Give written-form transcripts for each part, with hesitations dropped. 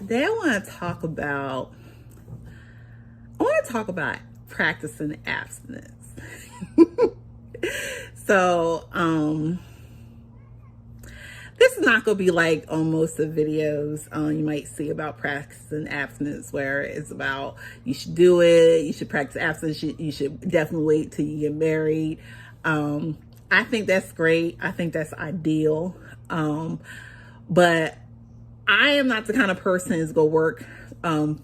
Today I want to talk about practicing abstinence. So, this is not going to be like on most of the videos you might see about practicing abstinence, where it's about you should do it, you should practice abstinence, you should definitely wait till you get married. I think that's great. I think that's ideal. But I am not the kind of person who's going to work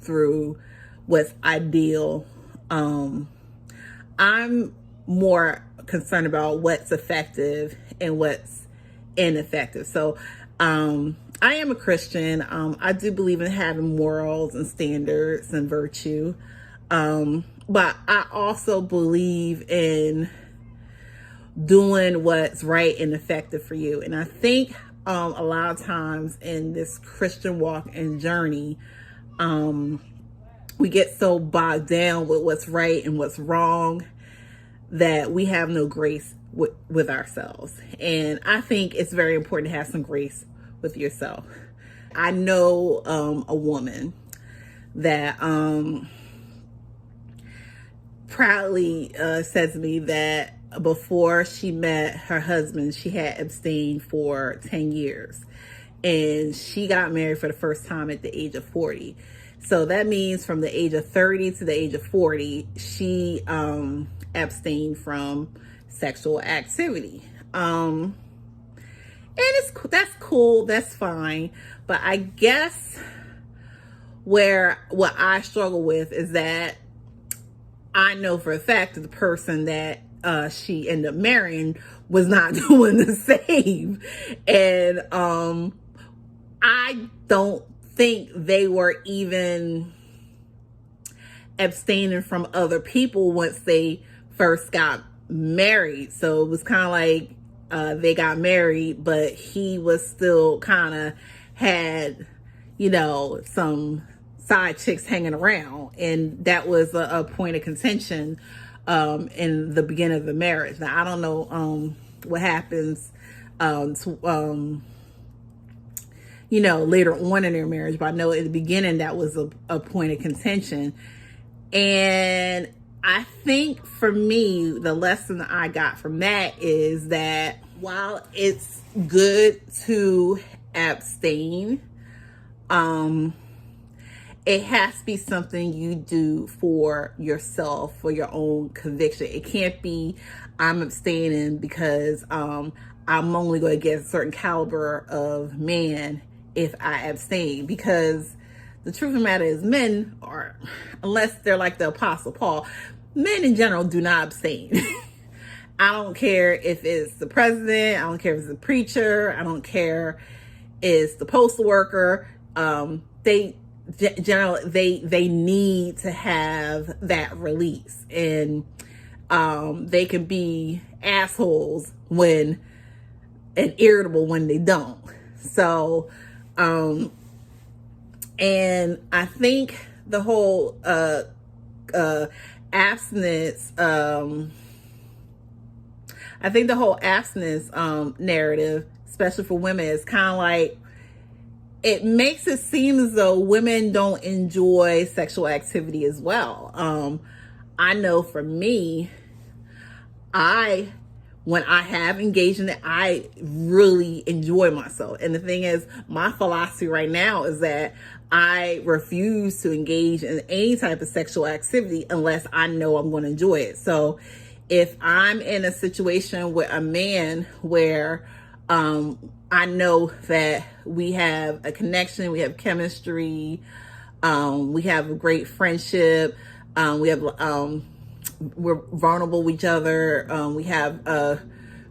through what's ideal. I'm more concerned about what's effective and what's ineffective. So I am a Christian. I do believe in having morals and standards and virtue. But I also believe in doing what's right and effective for you. And I think a lot of times in this Christian walk and journey, we get so bogged down with what's right and what's wrong that we have no grace with ourselves. And I think it's very important to have some grace with yourself. I know a woman that proudly says to me that before she met her husband, she had abstained for 10 years. And she got married for the first time at the age of 40. So that means from the age of 30 to the age of 40, she abstained from sexual activity. And that's cool, that's fine. But I guess what I struggle with is that I know for a fact that the person that she ended up marrying was not doing the same. And I don't think they were even abstaining from other people once they first got married. So it was kind of like they got married, but he was still kind of had, some side chicks hanging around. And that was a point of contention in the beginning of the marriage. Now, I don't know what happens later on in their marriage, but I know at the beginning that was a point of contention. And I think for me, the lesson I got from that is that while it's good to abstain, it has to be something you do for yourself, for your own conviction. It can't be, I'm abstaining because I'm only going to get a certain caliber of man if I abstain. Because the truth of the matter is, men are, unless they're like the Apostle Paul, men in general do not abstain. I don't care if it's the president, I don't care if it's the preacher, I don't care if it's the postal worker. They need to have that release, and they can be assholes and irritable when they don't. So and I think the whole abstinence narrative, especially for women, is kind of like, it makes it seem as though women don't enjoy sexual activity as well. I know for me, when I have engaged in it, I really enjoy myself. And the thing is, my philosophy right now is that I refuse to engage in any type of sexual activity unless I know I'm going to enjoy it. So if I'm in a situation with a man where I know that we have a connection, we have chemistry, we have a great friendship, we're vulnerable with each other, we have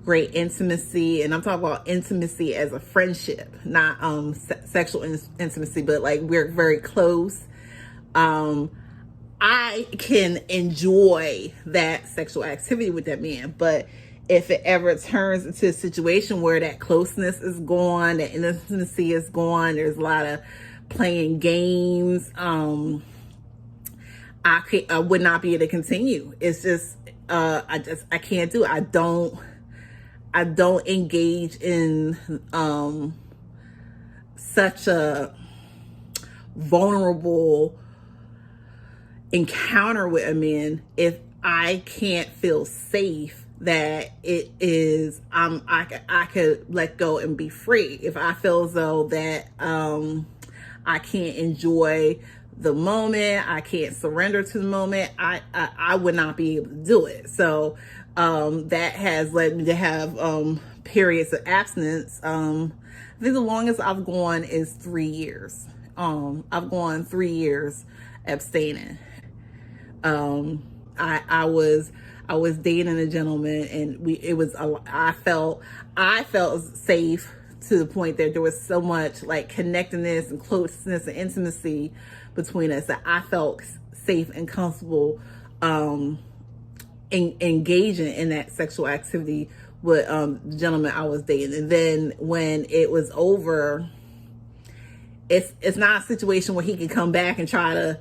great intimacy, and I'm talking about intimacy as a friendship, not sexual intimacy, but like we're very close. I can enjoy that sexual activity with that man, but if it ever turns into a situation where that closeness is gone, that intimacy is gone, there's a lot of playing games, I would not be able to continue. It's just, I can't do it. I don't engage in such a vulnerable encounter with a man if I can't feel safe that it is I could let go and be free. If I feel as though that I can't enjoy the moment, I can't surrender to the moment, I would not be able to do it. So that has led me to have periods of abstinence. I think the longest I've gone is 3 years. I've gone 3 years abstaining. I was dating a gentleman, and I felt safe to the point that there was so much like connectedness and closeness and intimacy between us that I felt safe and comfortable engaging in that sexual activity with the gentleman I was dating. And then when it was over, it's not a situation where he can come back and try to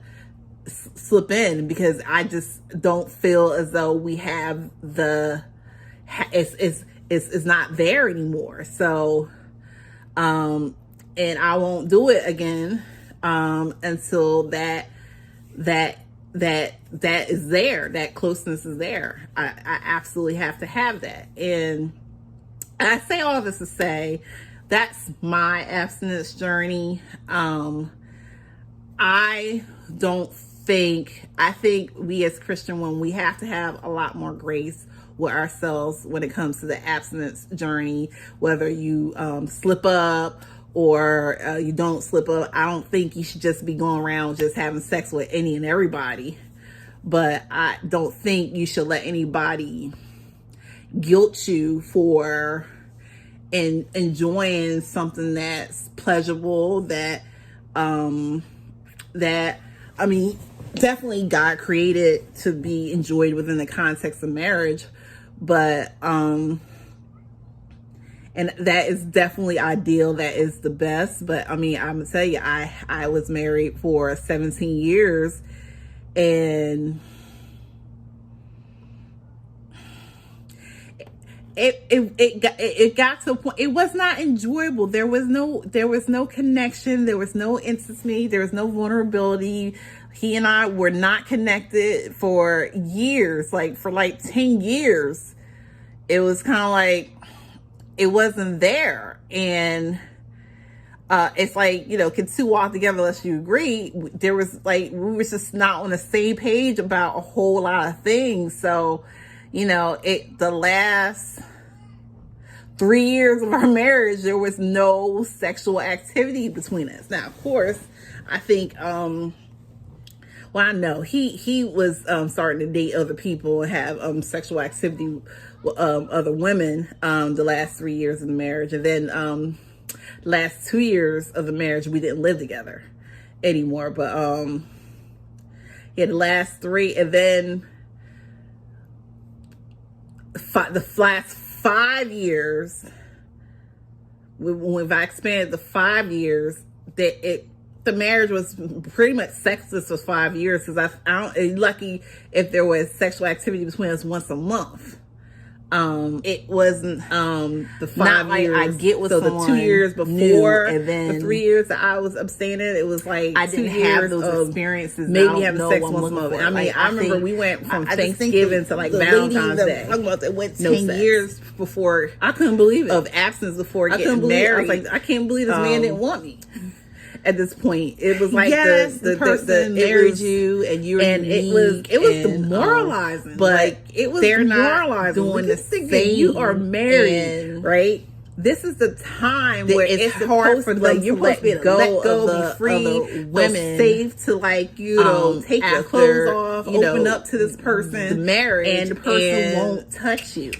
slip in, because I just don't feel as though we have it's not there anymore. So and I won't do it again until that is there, that closeness is there. I absolutely have to have that. And I say all this to say that's my abstinence journey. I think we as Christian women, we have to have a lot more grace with ourselves when it comes to the abstinence journey, whether you slip up or you don't slip up. I don't think you should just be going around just having sex with any and everybody, but I don't think you should let anybody guilt you for enjoying something that's pleasurable, definitely God created to be enjoyed within the context of marriage, but and that is definitely ideal. That is the best. But I'm gonna tell you, I was married for 17 years, and it got to a point. It was not enjoyable. There was no connection. There was no intimacy. There was no vulnerability. He and I were not connected for years, for 10 years. It was kind of like it wasn't there. And it's like, can two walk together unless you agree? There was we were just not on the same page about a whole lot of things. So, the last 3 years of our marriage, there was no sexual activity between us. Now, of course, I think, I know he was starting to date other people and have sexual activity with other women the last 3 years of the marriage. And then last 2 years of the marriage, we didn't live together anymore. But the last 3, and then the last 5 years, when I expanded the 5 years, the marriage was pretty much sexless for 5 years, because I'm lucky if there was sexual activity between us once a month. It wasn't the 5 years. I get with someone the 2 years before, and then the 3 years that I was abstaining, it was like I didn't have those experiences. Maybe having sex once a month. I remember we went from Thanksgiving to Valentine's Day. Talking about that went 10 years before. I couldn't believe it, of absence before getting married. I was like, I can't believe this man didn't want me. At this point, it was like the person married you, and you were unique, it was demoralizing. But it was demoralizing. Doing the same. You are married, right? This is the time where it's hard for them to let go, be free, women, safe to take your clothes off, open up to this person, the marriage, and the person won't touch you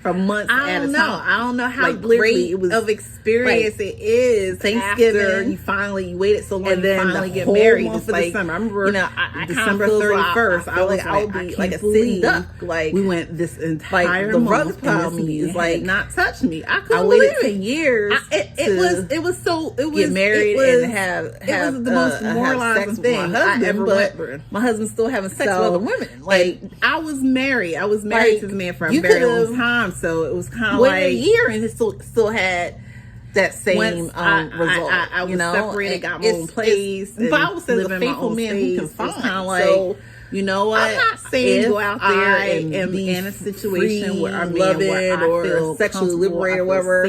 for months at a time. I don't know how great of experience it is. Thanksgiving, you waited so long, and then finally get married. It's December. I remember, December 31st. I would be like a sitting duck. We went this entire the month, and this man not touch me. I couldn't believe it. 10 years. It was get married and have it was the most demoralizing thing I ever went. My husband's still having sex with other women. I was married to this man for a very long time. So it was kind of like a year, and it still had that same result. I was separated, got my own place. The Bible says a faithful man who can find. So, you know what? I'm not saying go out there and am be in a situation where I'm loving or sexually liberated or whatever.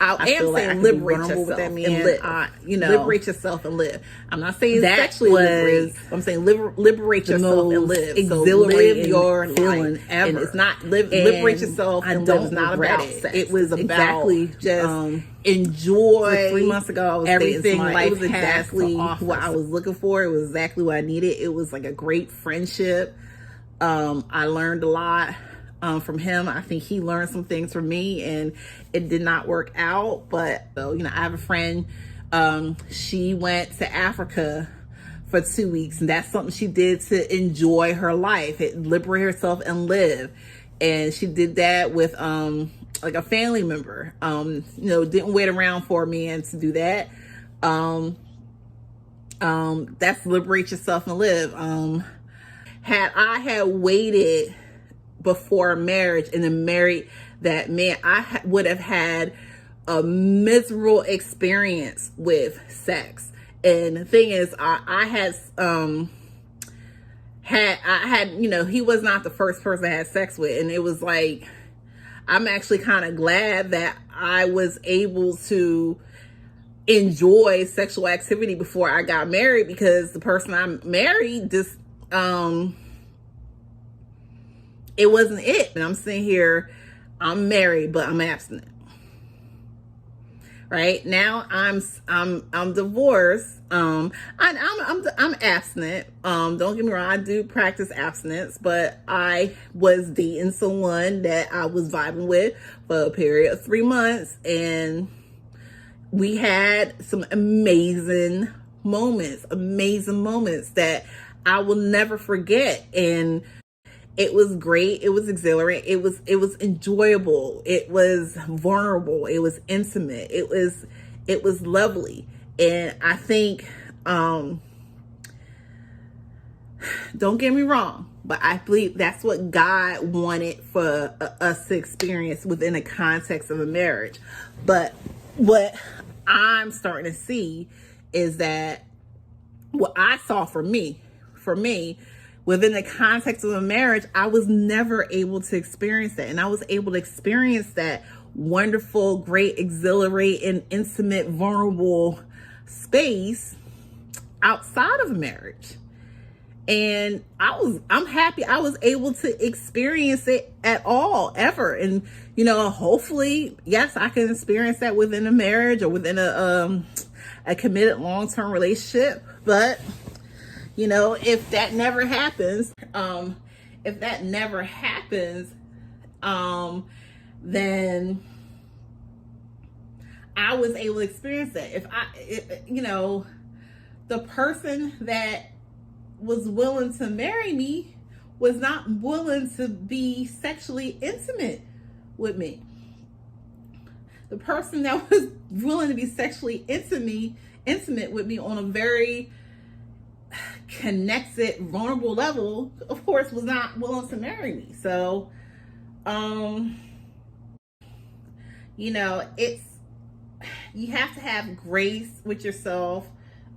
I am saying liberate yourself and live. Liberate yourself and live. I'm not saying that sexually liberate. I'm saying liberate yourself and live. Exhilarating live your feeling life. ever. And it's not liberate yourself. I and don't live. It's not regret about it. sex. It was exactly about just enjoy. 3 months ago, I was everything life it was exactly what I was looking for. It was exactly what I needed. It was like a great friendship. I learned a lot from him. I think he learned some things from me, and it did not work out. But I have a friend. She went to Africa for 2 weeks, and that's something she did to enjoy her life, liberate herself and live. And she did that with like a family member. Didn't wait around for a man to do that. That's liberate yourself and live. Had I waited before marriage and then married that man, I would have had a miserable experience with sex. And the thing is, I had he was not the first person I had sex with, and it was like, I'm actually kind of glad that I was able to enjoy sexual activity before I got married, because the person I married just it wasn't it. And I'm sitting here, I'm married, but I'm abstinent. Right now, I'm divorced. I'm abstinent. Don't get me wrong, I do practice abstinence, but I was dating someone that I was vibing with for a period of 3 months, and we had some amazing moments that I will never forget. And it was great. It was exhilarating. It was enjoyable. It was vulnerable. It was intimate. It was lovely. And I think, don't get me wrong, but I believe that's what God wanted for us to experience within the context of a marriage. But what I'm starting to see is that what I saw for me, within the context of a marriage, I was never able to experience that. And I was able to experience that wonderful, great, exhilarating, intimate, vulnerable space outside of marriage. And I'm happy I was able to experience it at all, ever. And, hopefully, yes, I can experience that within a marriage or within a committed long-term relationship. But, if that never happens, then I was able to experience that. The person that was willing to marry me was not willing to be sexually intimate with me. The person that was willing to be sexually intimate with me on a very connected, vulnerable level, of course, was not willing to marry me. So, you have to have grace with yourself.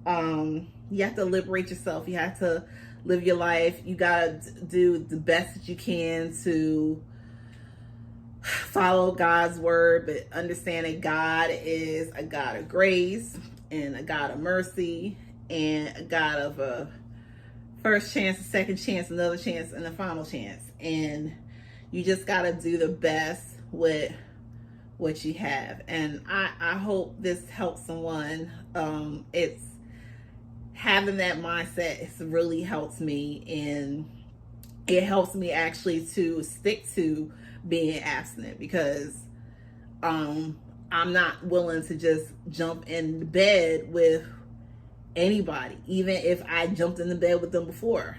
You have to liberate yourself. You have to live your life. You gotta do the best that you can to follow God's word, but understand that God is a God of grace and a God of mercy and a God of a first chance, a second chance, another chance, and a final chance. And you just gotta do the best with what you have. And I hope this helps someone. It's having that mindset. It's really helps me, and it helps me actually to stick to being abstinent, because I'm not willing to just jump in bed with anybody, even if I jumped in the bed with them before.